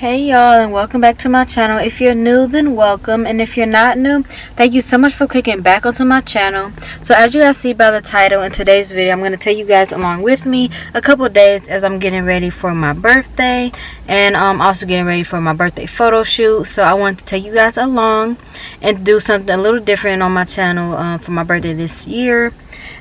Hey y'all, and welcome back to my channel. If you're new, then welcome, and if you're not new, thank you so much for clicking back onto my channel. So as you guys see by the title, in today's video I'm going to take you guys along with me a couple days as I'm getting ready for my birthday, and also getting ready for my birthday photo shoot. So I wanted to take you guys along and do something a little different on my channel for my birthday this year.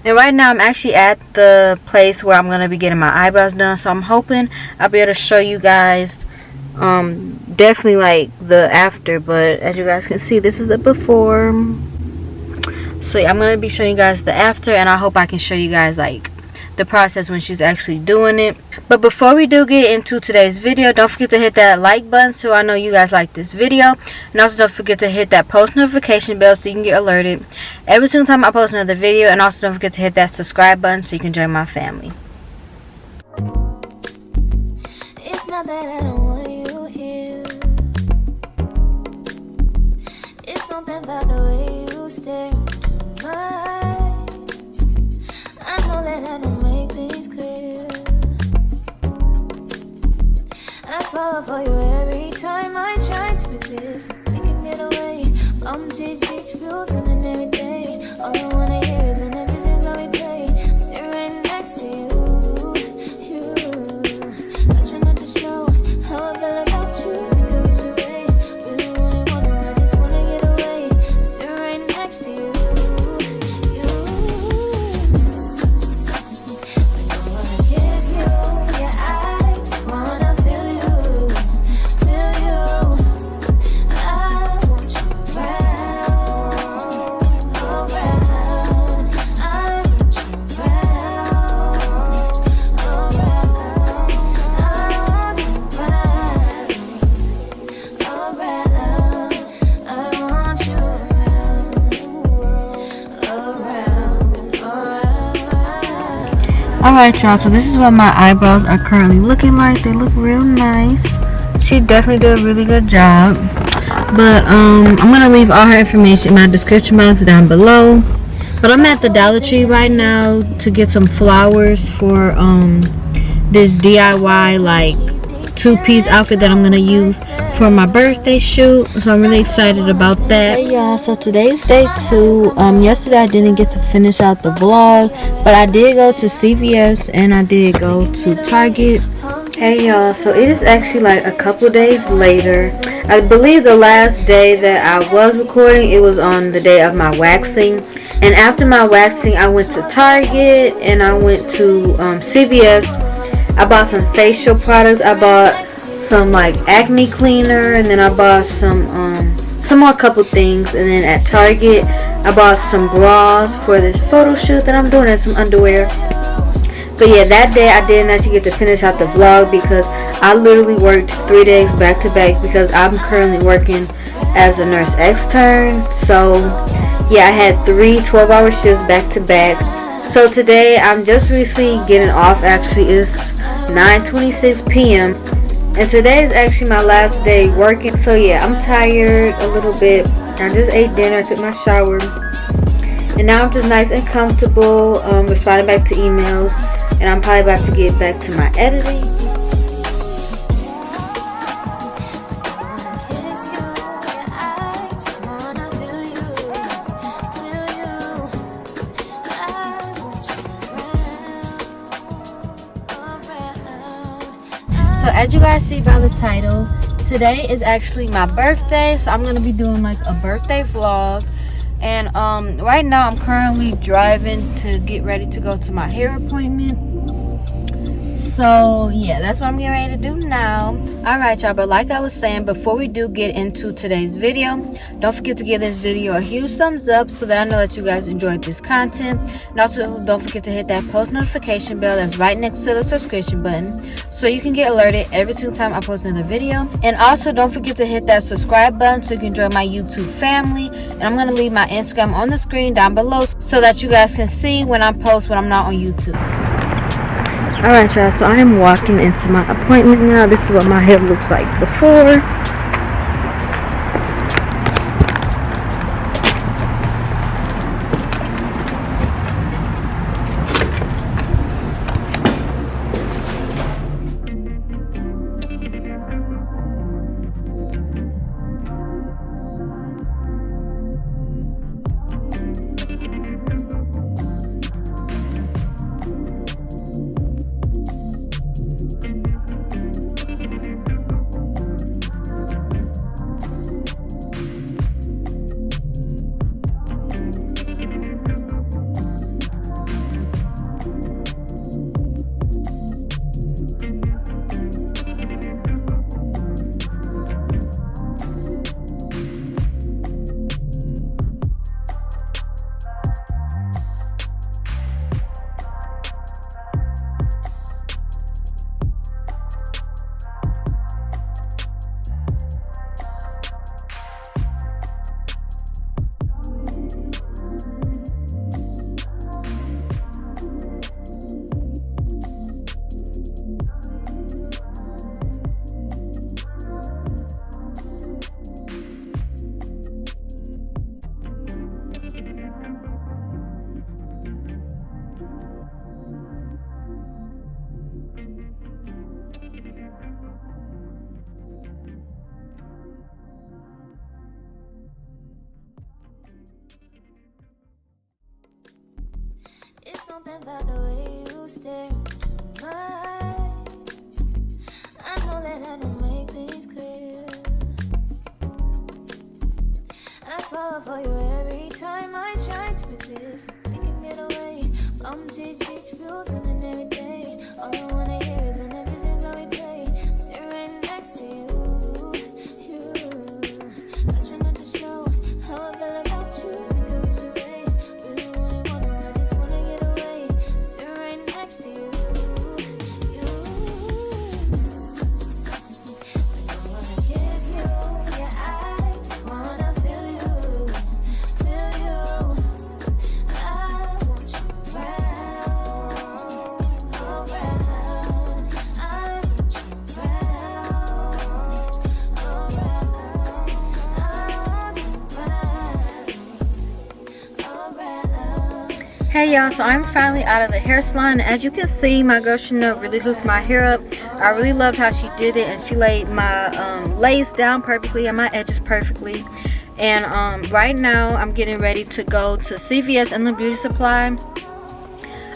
And right now I'm actually at the place where I'm going to be getting my eyebrows done, so I'm hoping I'll be able to show you guys definitely like the after, but as you guys can see, this is the before. So yeah, I'm gonna be showing you guys the after, and I hope I can show you guys like the process when she's actually doing it. But before we do get into today's video, don't forget to hit that like button so I know you guys like this video, and also don't forget to hit that post notification bell so you can get alerted every single time I post another video, and also don't forget to hit that subscribe button so you can join my family. It's not that I don't want you here. It's something about the way you stare into my eyes. I know that I don't make things clear. I fall for you every time I try to resist. We can get away from these beach views and every day. All I wanna hear is an everything that we play. Sit right next to you. Alright y'all, so this is what my eyebrows are currently looking like. They look real nice. She definitely did a really good job. But I'm gonna leave all her information in my description box down below. But I'm at the Dollar Tree right now to get some flowers for this DIY like two-piece outfit that I'm gonna use for my birthday shoot. So I'm really excited about that. Hey y'all, so today's day 2. Yesterday I didn't get to finish out the vlog, but I did go to CVS and I did go to Target. Hey y'all, so it is actually like a couple days later. I believe the last day that I was recording, it was on the day of my waxing. And after my waxing, I went to Target and I went to CVS. I bought some facial products. I bought some like acne cleaner, and then I bought some more couple things. And then at Target I bought some bras for this photo shoot that I'm doing, and some underwear. But yeah, that day I didn't actually get to finish out the vlog because I literally worked 3 days back to back because I'm currently working as a nurse extern. So yeah, I had 3 12-hour shifts back to back. So today I'm just recently getting off. Actually, it's 9:26 p.m. and today is actually my last day working. So yeah, I'm tired a little bit. I just ate dinner, took my shower, and now I'm just nice and comfortable responding back to emails, and I'm probably about to get back to my editing. So as you guys see by the title, today is actually my birthday, so I'm going to be doing like a birthday vlog. And right now I'm currently driving to get ready to go to my hair appointment. So yeah, that's what I'm getting ready to do now. Alright y'all, but like I was saying, before we do get into today's video, don't forget to give this video a huge thumbs up so that I know that you guys enjoyed this content. And also don't forget to hit that post notification bell that's right next to the subscription button so you can get alerted every single time I post another video. And also don't forget to hit that subscribe button so you can join my YouTube family. And I'm going to leave my Instagram on the screen down below so that you guys can see when I post when I'm not on YouTube. Alright y'all, so I am walking into my appointment now. This is what my hair looks like before. something about the way you stare into my eyes. I know that I don't make things clear. I fall for you every time I try to resist. We can get away, come chase beach views and then every day. All I wanna hear is an episode that we play. Sit right next to you. I try not to show how I feel about you. Make a wish away. Really wanna, I just wanna get away. Sit right next to you. I don't wanna kiss you. Yeah, I just wanna feel you. Feel you. I want you around. Around. I want you around. Around. Hey y'all, so I'm finally out of the hair salon. As you can see, my girl Chanel really hooked my hair up. I really loved how she did it, and she laid my lace down perfectly and my edges perfectly. And right now I'm getting ready to go to CVS and the beauty supply.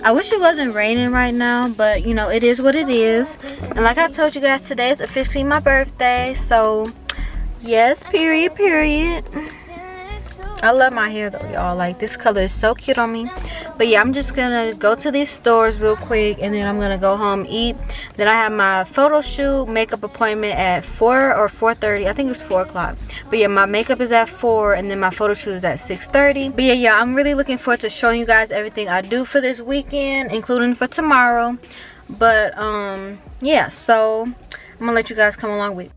I wish it wasn't raining right now, but you know, it is what it is. And like I told you guys, today is officially my birthday, so yes, period. I love my hair though, y'all. Like, this color is so cute on me. But yeah, I'm just gonna go to these stores real quick, and then I'm gonna go home, eat. Then I have my photo shoot makeup appointment at 4 or 4:30. I think it's 4 o'clock. But yeah, my makeup is at 4, and then my photo shoot is at 6:30. But yeah, I'm really looking forward to showing you guys everything I do for this weekend, including for tomorrow. But yeah, so I'm gonna let you guys come along with me.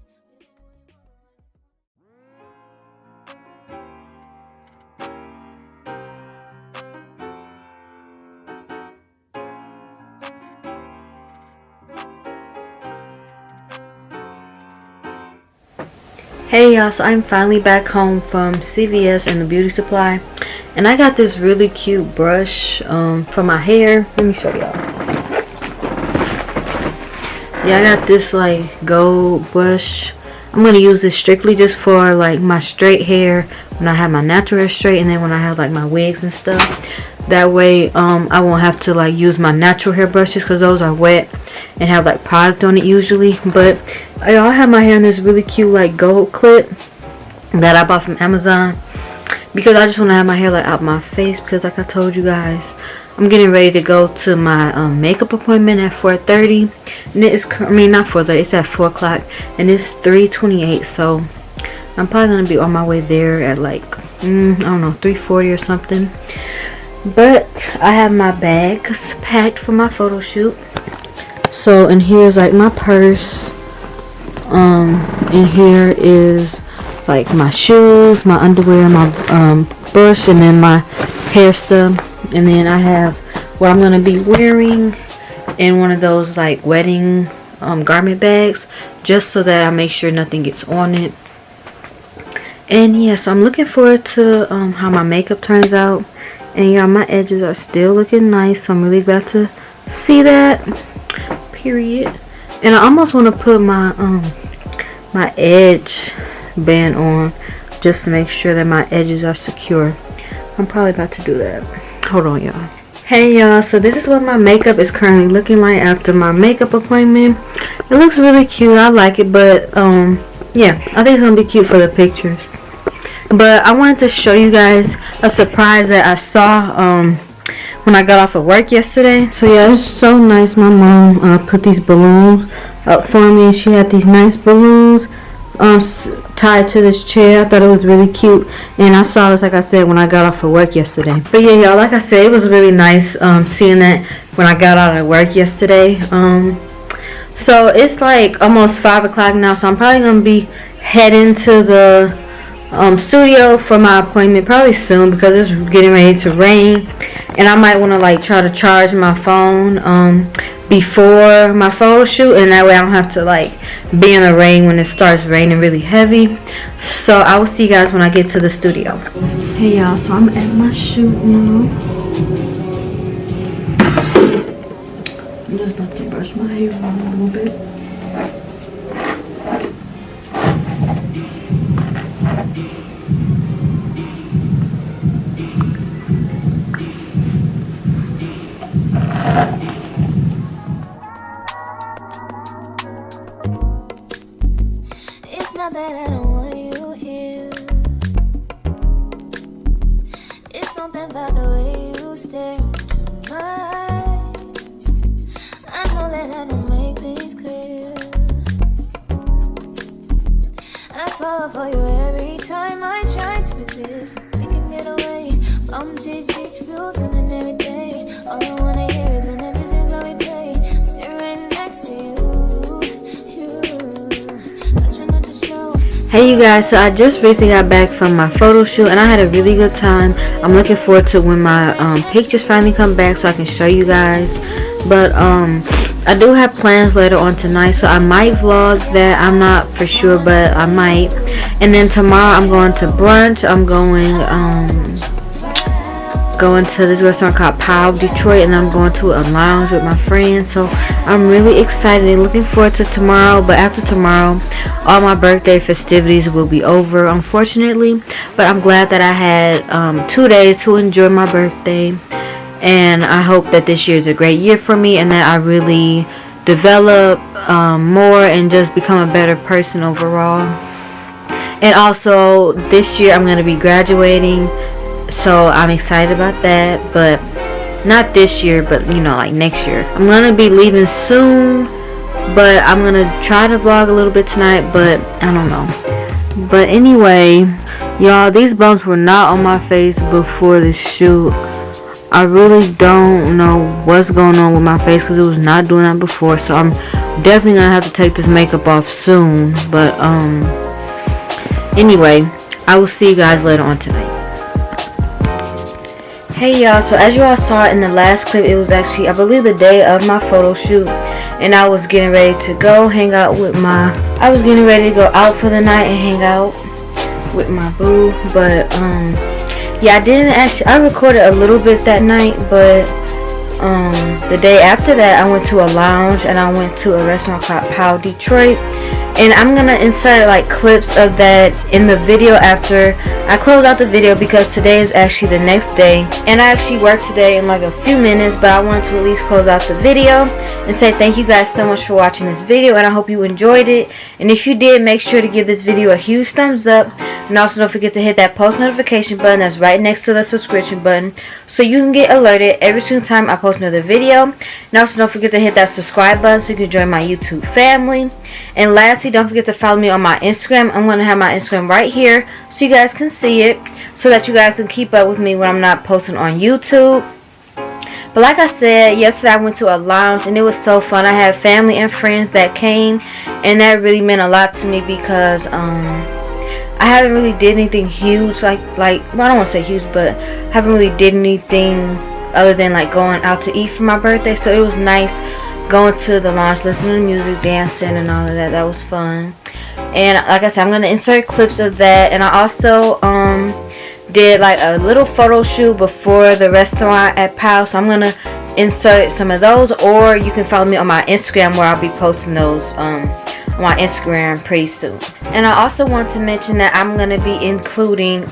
Hey y'all, so I'm finally back home from CVS and the beauty supply, and I got this really cute brush for my hair. Let me show y'all. Yeah, I got this like gold brush. I'm gonna use this strictly just for like my straight hair when I have my natural hair straight, and then when I have like my wigs and stuff. That way I won't have to like use my natural hair brushes, because those are wet and have like product on it usually. But I have my hair in this really cute like gold clip that I bought from Amazon, because I just want to have my hair like out my face, because like I told you guys, I'm getting ready to go to my makeup appointment at 4:30, and it is, I mean not 4:30, it's at 4 o'clock, and it's 3:28, so I'm probably gonna be on my way there at like I don't know, 3:40 or something. But I have my bags packed for my photo shoot. So, and here's like my purse. And here is like my shoes, my underwear, my brush, and then my hair stuff. And then I have what I'm gonna be wearing in one of those like wedding garment bags, just so that I make sure nothing gets on it. And yeah, so I'm looking forward to how my makeup turns out. And yeah, my edges are still looking nice, so I'm really glad to see that. Period. And I almost want to put my my edge band on, just to make sure that my edges are secure. I'm probably about to do that. Hold on, y'all. Hey y'all, so this is what my makeup is currently looking like after my makeup appointment. It looks really cute. I like it, but yeah, I think it's gonna be cute for the pictures. But I wanted to show you guys a surprise that I saw when I got off of work yesterday. So yeah, it's so nice. My mom put these balloons up for me. She had these nice balloons tied to this chair. I thought it was really cute, and I saw this, like I said, when I got off of work yesterday. But yeah, y'all, like I said, it was really nice seeing that when I got out of work yesterday. So it's like almost 5 o'clock now, so I'm probably gonna be heading to the studio for my appointment probably soon, because it's getting ready to rain, and I might want to like try to charge my phone before my photo shoot, and that way I don't have to like be in the rain when it starts raining really heavy. So I will see you guys when I get to the studio. Hey y'all, so I'm at my shoot now. I'm just about to brush my hair a little bit. about the way you stare into my eyes. I know that I don't make things clear. I fall for you every time I try to resist. We can get away, come chase beach views and then every day. All I wanna hear is an episode that we play. Sit right next to you. I try not to show. Hey you guys, so I just recently got back from my photo shoot and I had a really good time. I'm looking forward to when my pictures finally come back so I can show you guys. But I do have plans later on tonight, so I might vlog that. I'm not for sure, but I might. And then tomorrow I'm going to brunch. I'm going to this restaurant called Powell Detroit, and I'm going to a lounge with my friends. So I'm really excited and looking forward to tomorrow. But after tomorrow, all my birthday festivities will be over, unfortunately. But I'm glad that I had 2 days to enjoy my birthday. And I hope that this year is a great year for me and that I really develop more and just become a better person overall. And also, this year I'm going to be graduating, so I'm excited about that. But not this year, but you know, like next year. I'm going to be leaving soon, but I'm going to try to vlog a little bit tonight, but I don't know. But anyway, y'all, these bumps were not on my face before the shoot. I really don't know what's going on with my face because it was not doing that before. So I'm definitely going to have to take this makeup off soon. But anyway, I will see you guys later on tonight. Hey y'all, so as you all saw in the last clip, it was actually, I believe, the day of my photo shoot. And I was getting ready to go hang out with I was getting ready to go out for the night and hang out with my boo. But yeah, I recorded a little bit that night, but the day after that I went to a lounge and I went to a restaurant called Powell Detroit, and I'm gonna insert like clips of that in the video after I close out the video, because today is actually the next day and I actually work today in like a few minutes. But I wanted to at least close out the video and say thank you guys so much for watching this video, and I hope you enjoyed it. And if you did, make sure to give this video a huge thumbs up. And also don't forget to hit that post notification button that's right next to the subscription button, so you can get alerted every single time I post another video. And also don't forget to hit that subscribe button so you can join my YouTube family. And lastly, don't forget to follow me on my Instagram. I'm going to have my Instagram right here so you guys can see it, so that you guys can keep up with me when I'm not posting on YouTube. But like I said, yesterday I went to a lounge and it was so fun. I had family and friends that came, and that really meant a lot to me because I haven't really did anything huge, like well, I don't want to say huge, but I haven't really did anything other than like going out to eat for my birthday. So it was nice going to the lounge, listening to music, dancing and all of that. That was fun. And like I said, I'm going to insert clips of that. And I also did like a little photo shoot before the restaurant at Powell, so I'm going to insert some of those, or you can follow me on my Instagram where I'll be posting those on my Instagram pretty soon. And I also want to mention that I'm going to be including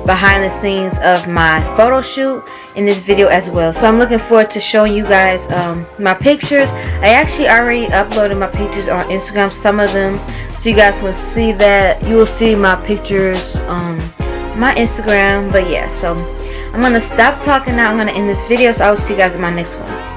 behind the scenes of my photo shoot in this video as well. So I'm looking forward to showing you guys my pictures. I actually already uploaded my pictures on Instagram, some of them, so you guys will see that. You will see my pictures on my Instagram. But yeah, so I'm going to stop talking now. I'm going to end this video, so I will see you guys in my next one.